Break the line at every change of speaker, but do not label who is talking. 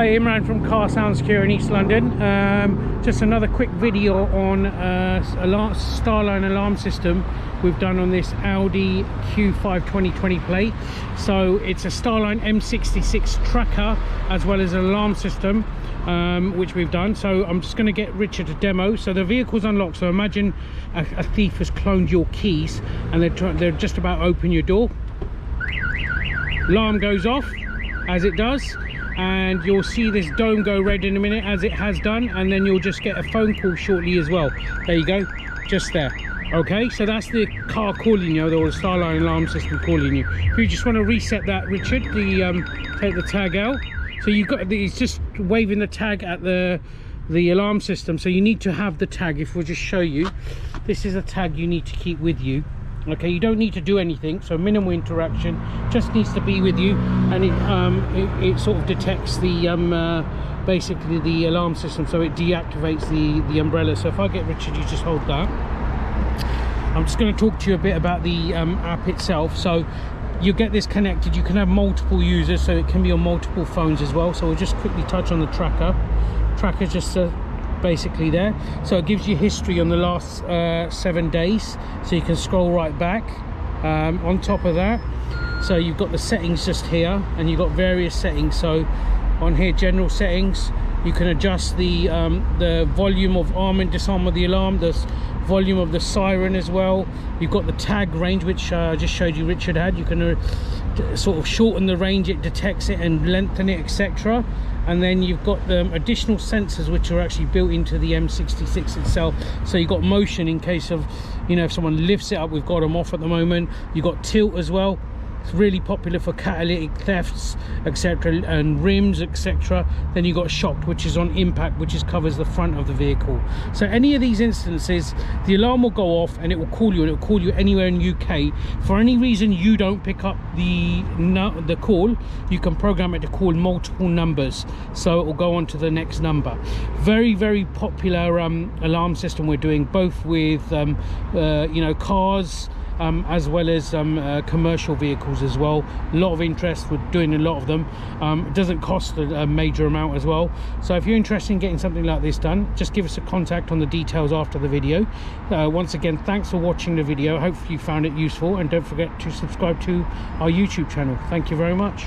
Hi, Imran from Car Sound Secure in East London. Just another quick video on StarLine alarm system we've done on this Audi Q5 2020 plate. So it's a StarLine M66 tracker as well as an alarm system, which we've done. So I'm just going to get Richard to demo. So the vehicle's unlocked. So imagine a thief has cloned your keys and they're just about to open your door. Alarm goes off as it does, and you'll see this dome go red in a minute, as it has done, and then you'll just get a phone call shortly as well. There you go, just there. Okay, so that's the car calling you, or the StarLine alarm system calling you. If you just want to reset that, Richard, take the tag out. So you've got, it's just waving the tag at the alarm system. So you need to have the tag. If we'll just show you, this is a tag you need to keep with you. Okay, you don't need to do anything, so minimal interaction, just needs to be with you, and it sort of detects the basically the alarm system, so it deactivates the umbrella. So if I get Richard, you just hold that. I'm just going to talk to you a bit about the app itself. So you get this connected, you can have multiple users, so it can be on multiple phones as well. So we'll just quickly touch on the tracker just basically there. So it gives you history on the last 7 days, so you can scroll right back. On top of that, so you've got the settings just here, and you've got various settings. So on here, general settings, you can adjust the volume of arm and disarm of the alarm, the volume of the siren as well. You've got the tag range, which I just showed you Richard had. You can sort of shorten the range it detects it and lengthen it, etc. And then you've got the additional sensors which are actually built into the M66 itself. So you've got motion in case of, you know, if someone lifts it up. We've got them off at the moment. You've got tilt as well. It's really popular for catalytic thefts, etc., and rims, etc. Then you've got shocked, which is on impact, which covers the front of the vehicle. So any of these instances, the alarm will go off and it will call you, and it will call you anywhere in UK. For any reason you don't pick up the call, you can program it to call multiple numbers, so it will go on to the next number. Very, very popular alarm system we're doing, both with you know, cars, as well as commercial vehicles as well. A lot of interest, we're doing a lot of them. It doesn't cost a major amount as well. So if you're interested in getting something like this done, just give us a contact on the details after the video. Once again, thanks for watching the video. Hopefully you found it useful, and don't forget to subscribe to our YouTube channel. Thank you very much.